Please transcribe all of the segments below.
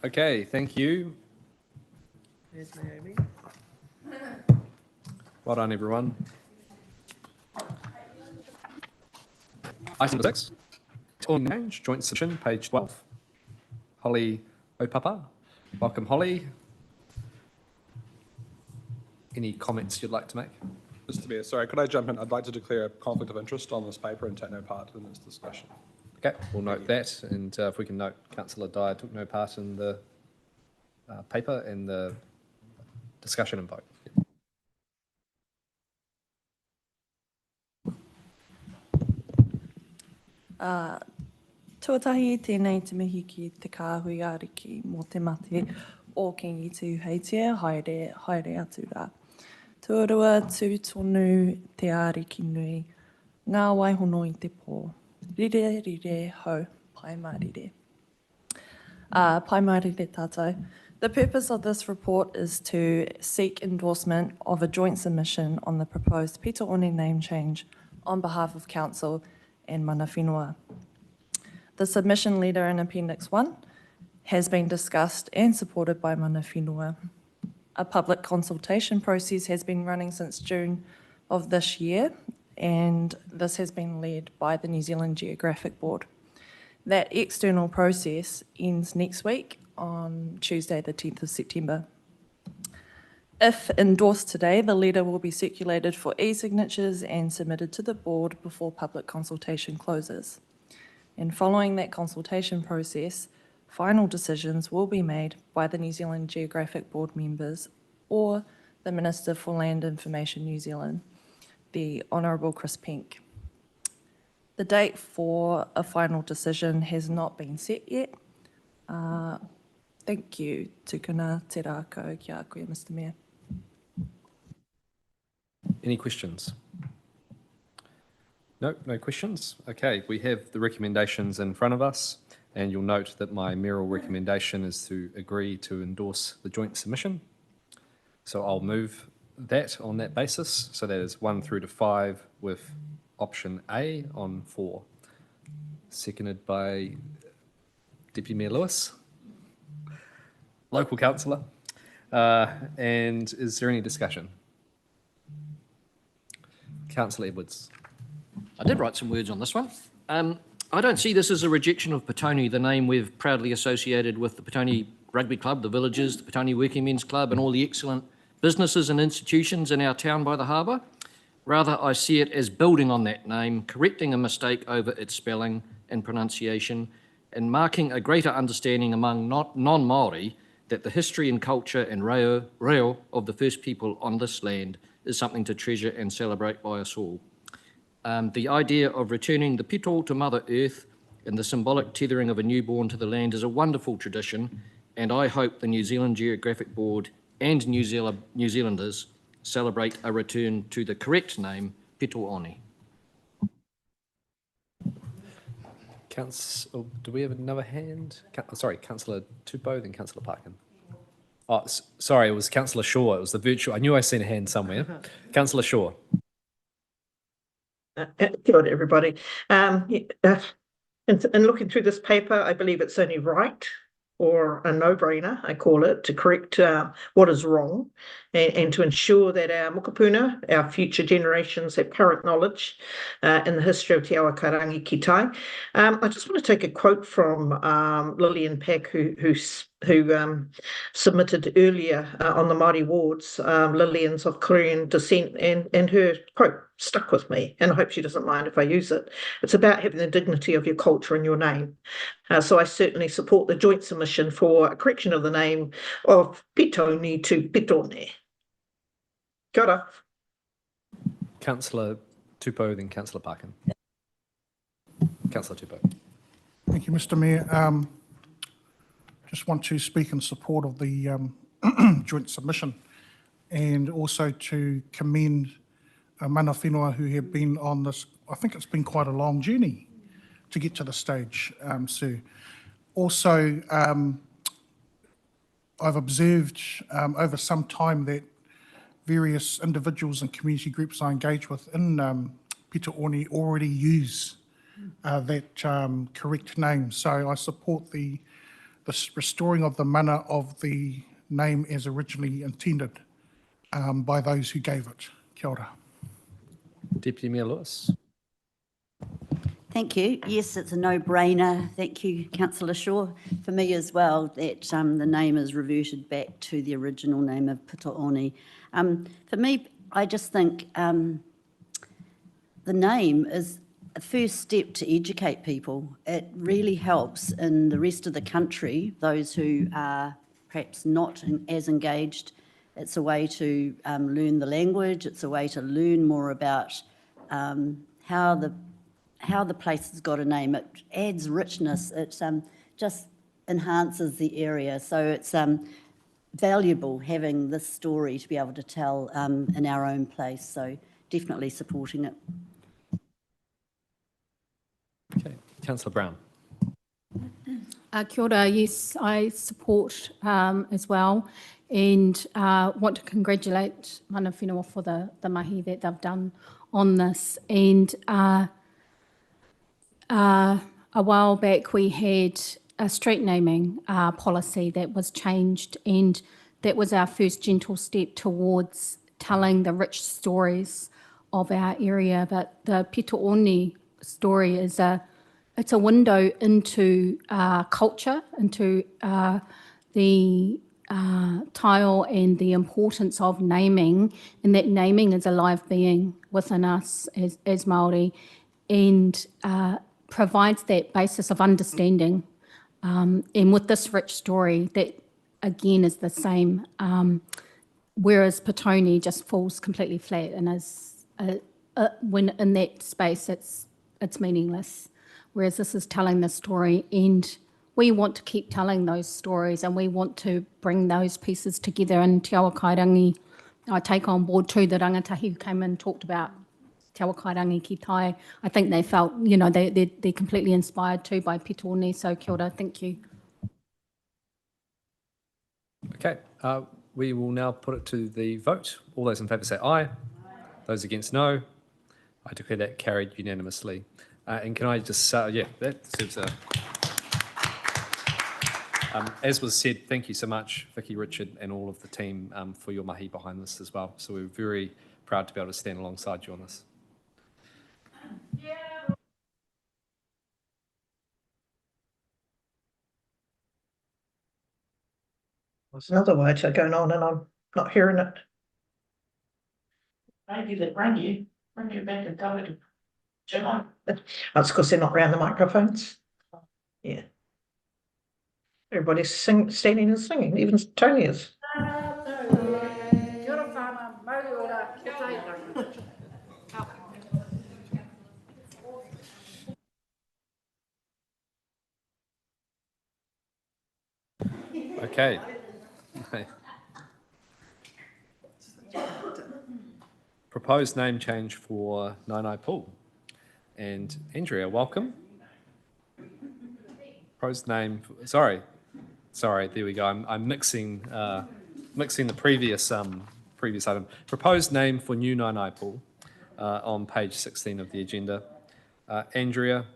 Okay, thank you. There's Naomi. Well done, everyone. Item 6, change, joint submission, page 12. Holly Opapa. Welcome, Holly. Any comments you'd like to make? Mr. Mayor, sorry, could I jump in? I'd like to declare a conflict of interest on this paper and take no part in this discussion. Okay, we'll note that, and if we can note Councillor Dyer took no part in the paper and the discussion and vote. Tuatahi tēnei te mihi ki te kāhui ariki mō te mate o Kingi tū heitia, haere atu rā. Tuarua tū tonu te ariki nui, ngā waihono i te pō. Rire, rire, ho, pai marire. Pai marire tātou. The purpose of this report is to seek endorsement of a joint submission on the proposed Pito One name change on behalf of Council and Mana Whenua. The submission letter in Appendix 1 has been discussed and supported by Mana Whenua. A public consultation process has been running since June of this year, and this has been led by the New Zealand Geographic Board. That external process ends next week on Tuesday, the 10th of September. If endorsed today, the letter will be circulated for e-signatures and submitted to the board before public consultation closes. And following that consultation process, final decisions will be made by the New Zealand Geographic Board members or the Minister for Land Information New Zealand, the Honourable Chris Pink. The date for a final decision has not been set yet. Thank you. Tukuna te rākau ki a koe, Mr. Mayor. Any questions? No, no questions. Okay, we have the recommendations in front of us, and you'll note that my mayoral recommendation is to agree to endorse the joint submission. So I'll move that on that basis. So that is 1 through to 5 with option A on 4. Seconded by Deputy Mayor Lewis, local councillor. And is there any discussion? Councillor Edwards. I did write some words on this one. I don't see this as a rejection of Petone, the name we've proudly associated with the Petone Rugby Club, the Villages, the Petone Working Men's Club, and all the excellent businesses and institutions in our town by the harbour. Rather, I see it as building on that name, correcting a mistake over its spelling and pronunciation, and marking a greater understanding among non-Māori that the history and culture and reo of the first people on this land is something to treasure and celebrate by us all. The idea of returning the pito to Mother Earth and the symbolic tethering of a newborn to the land is a wonderful tradition, and I hope the New Zealand Geographic Board and New Zealanders celebrate a return to the correct name, Pito One. Do we have another hand? Sorry, Councillor Tupou, then Councillor Parkin. Oh, sorry, it was Councillor Shaw. It was the virtual. I knew I seen a hand somewhere. Councillor Shaw. Good, everybody. In looking through this paper, I believe it's only right, or a no-brainer, I call it, to correct what is wrong and to ensure that our mokopuna, our future generations, have current knowledge in the history of Te Awa Karangi ki tai. I just want to take a quote from Lillian Pack, who submitted earlier on the Māori wards. Lillian's of Korean descent, and her quote stuck with me, and I hope she doesn't mind if I use it. It's about having the dignity of your culture in your name. So I certainly support the joint submission for a correction of the name of Pitoni to Pitone. Kia ora. Councillor Tupou, then Councillor Parkin. Councillor Tupou. Thank you, Mr. Mayor. Just want to speak in support of the joint submission, and also to commend Mana Whenua, who have been on this. I think it's been quite a long journey to get to the stage, sir. Also, I've observed over some time that various individuals and community groups I engage with in Pito One already use that correct name. So I support the restoring of the mana of the name as originally intended by those who gave it. Kia ora. Deputy Mayor Lewis. Thank you. Yes, it's a no-brainer. Thank you, Councillor Shaw. For me as well, that the name is reverted back to the original name of Pitaoni. For me, I just think the name is a first step to educate people. It really helps in the rest of the country, those who are perhaps not as engaged. It's a way to learn the language. It's a way to learn more about how the place has got a name. It adds richness. It just enhances the area. So it's valuable having this story to be able to tell in our own place. So definitely supporting it. Okay, Councillor Brown. Kia ora, yes, I support as well, and want to congratulate mana whenua for the mahi that they've done on this. And a while back we had a street naming policy that was changed, and that was our first gentle step towards telling the rich stories of our area. But the Pitaoni story is it's a window into culture, into the tile and the importance of naming, and that naming is a live being within us as Māori, and provides that basis of understanding. And with this rich story, that again is the same, whereas Pitaoni just falls completely flat and is when in that space it's meaningless. Whereas this is telling the story, and we want to keep telling those stories, and we want to bring those pieces together. And Te Awa Kairangi, I take on board too the rangatahi who came in and talked about Te Awa Kairangi ki tai. I think they felt, you know, they're completely inspired too by Pitaoni. So kia ora, thank you. Okay, we will now put it to the vote. All those in favour say aye. Those against no. I declare that carried unanimously. And can I just, yeah, that serves a... as was said, thank you so much, Vicky, Richard, and all of the team for your mahi behind this as well. So we're very proud to be able to stand alongside you on this. There's another waiter going on and I'm not hearing it. Maybe they bring you back and tell it. That's because they're not around the microphones. Yeah. Everybody's standing and singing, even Tony is. Okay. Proposed name change for Nainai Pool. And Andrea, welcome. Proposed name, sorry, there we go. I'm mixing the previous item. Proposed name for new Nainai Pool on page 16 of the agenda. Andrea,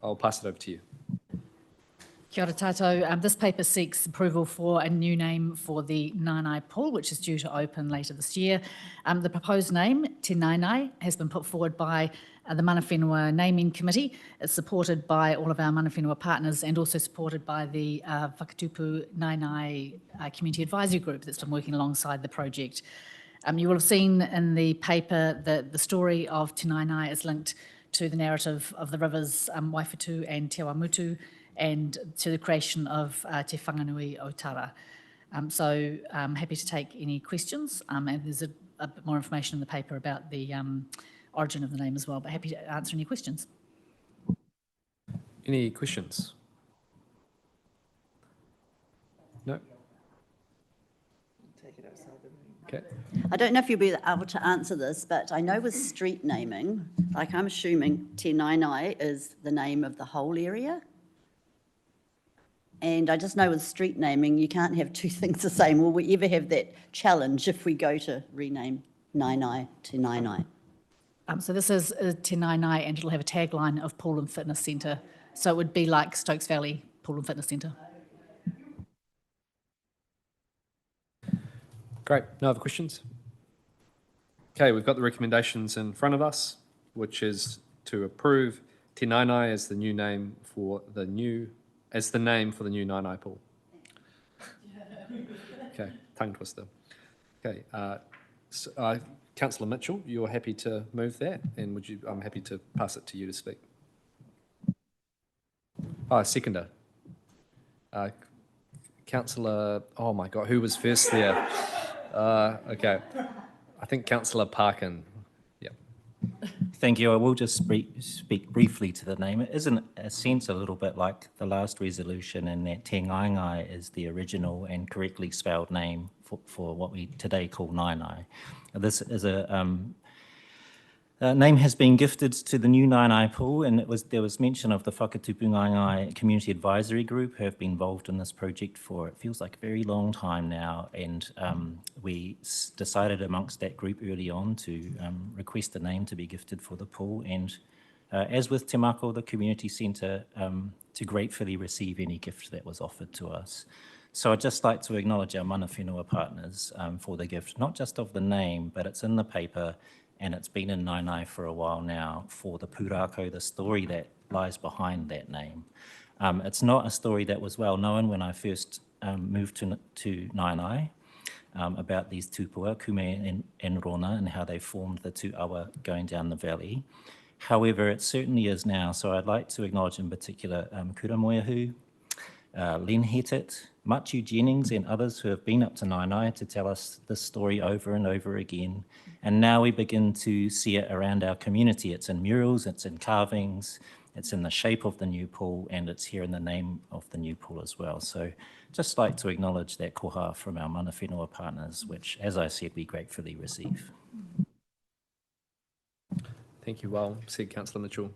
I'll pass it over to you. Kia ora tātou. This paper seeks approval for a new name for the Nainai Pool, which is due to open later this year. The proposed name, Te Nainai, has been put forward by the Mana Whenua Naming Committee. It's supported by all of our Mana Whenua partners and also supported by the Whakatupu Nainai Community Advisory Group that's been working alongside the project. You will have seen in the paper that the story of Te Nainai is linked to the narrative of the rivers Waifatu and Te Awamutu, and to the creation of Te Whanganui o Tara. So I'm happy to take any questions, and there's a bit more information in the paper about the origin of the name as well, but happy to answer any questions. Any questions? No? Okay. I don't know if you'll be able to answer this, but I know with street naming, like I'm assuming Te Nainai is the name of the whole area. And I just know with street naming, you can't have two things the same. Will we ever have that challenge if we go to rename Nainai to Nainai? So this is Te Nainai, and it'll have a tagline of Pool and Fitness Centre. So it would be like Stokes Valley Pool and Fitness Centre. Great. No other questions? Okay, we've got the recommendations in front of us, which is to approve Te Nainai as the new name for the new Nainai pool. Okay, tongue twister. Okay, Councillor Mitchell, you're happy to move that, and I'm happy to pass it to you to speak. Seconder. Councillor, oh my God, who was first there? Okay, I think Councillor Parkin. Yeah. Thank you. I will just speak briefly to the name. It is in a sense a little bit like the last resolution in that Te Ngaingai is the original and correctly spelled name for what we today call Nainai. This is name has been gifted to the new Nainai pool, and there was mention of the Whakatupu Ngaingai Community Advisory Group who have been involved in this project for, it feels like a very long time now, and we decided amongst that group early on to request a name to be gifted for the pool, and as with Te Mako, the community centre, to gratefully receive any gift that was offered to us. So I'd just like to acknowledge our mana whenua partners for the gift, not just of the name, but it's in the paper, and it's been in Nainai for a while now for the pūrākau, the story that lies behind that name. It's not a story that was well known when I first moved to Nainai about these tupua, Kume and Rona, and how they formed the two awa going down the valley. However, it certainly is now, so I'd like to acknowledge in particular Kuramoeahu, Len Hettit, Matiu Jennings and others who have been up to Nainai to tell us this story over and over again. And now we begin to see it around our community. It's in murals, it's in carvings, it's in the shape of the new pool, and it's here in the name of the new pool as well. So just like to acknowledge that koha from our mana whenua partners, which, as I said, we gratefully receive. Thank you. Well said, Councillor Mitchell.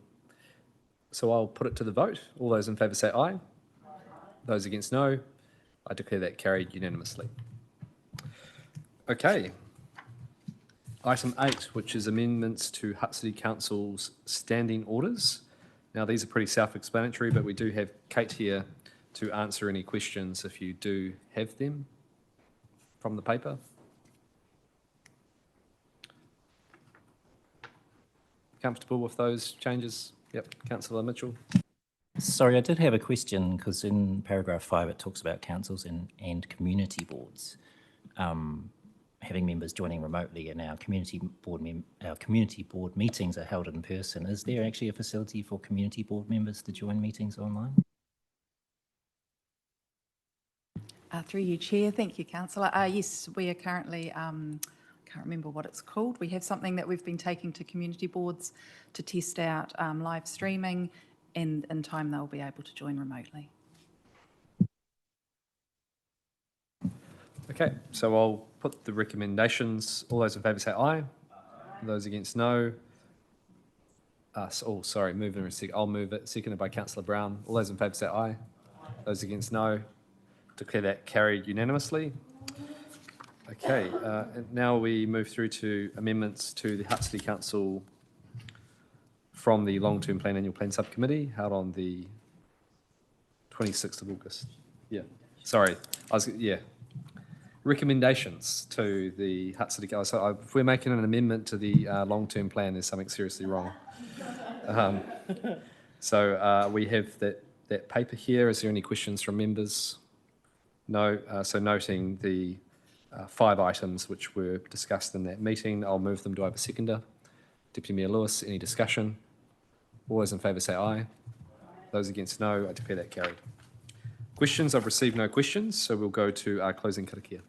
So I'll put it to the vote. All those in favour say aye. Aye. Those against no. I declare that carried unanimously. Okay. Item 8, which is amendments to Hutt City Council's standing orders. Now, these are pretty self-explanatory, but we do have Kate here to answer any questions if you do have them from the paper. Comfortable with those changes? Yep, Councillor Mitchell. Sorry, I did have a question because in paragraph 5 it talks about councils and community boards having members joining remotely, and our community board meetings are held in person. Is there actually a facility for community board members to join meetings online? Through you, Chair. Thank you, Councillor. Yes, we are currently, can't remember what it's called. We have something that we've been taking to community boards to test out live streaming, and in time they'll be able to join remotely. Okay, so I'll put the recommendations. All those in favour say aye. Those against no. Sorry, move in a sec. I'll move it. Seconded by Councillor Brown. All those in favour say aye. Those against no. Declare that carried unanimously. Okay, and now we move through to amendments to the Hutt City Council from the Long-Term Plan Annual Plan Subcommittee held on the 26th of August. Yeah, sorry, recommendations to the Hutt City Council. So if we're making an amendment to the long-term plan, there's something seriously wrong. So we have that paper here. Is there any questions from members? No. So noting the 5 items which were discussed in that meeting, I'll move them. Do I have a seconder? Deputy Mayor Lewis, any discussion? All those in favour say aye. Those against no. I declare that carried. Questions? I've received no questions, so we'll go to our closing karakia.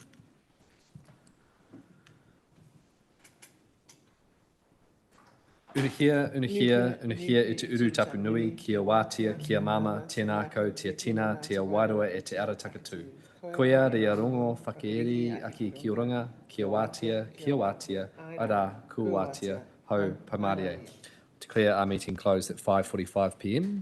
Unuhia, unuhia, unuhia e te uru tapu nui, kia wātia, kia mama, tēnā kau, tia tina, tia wairua e te ara takatū. Koia ria rongo whakeeri aki ki oranga, kia wātia, ara kua wātia, hau pamarie. Declare our meeting closed at 5:45 p.m.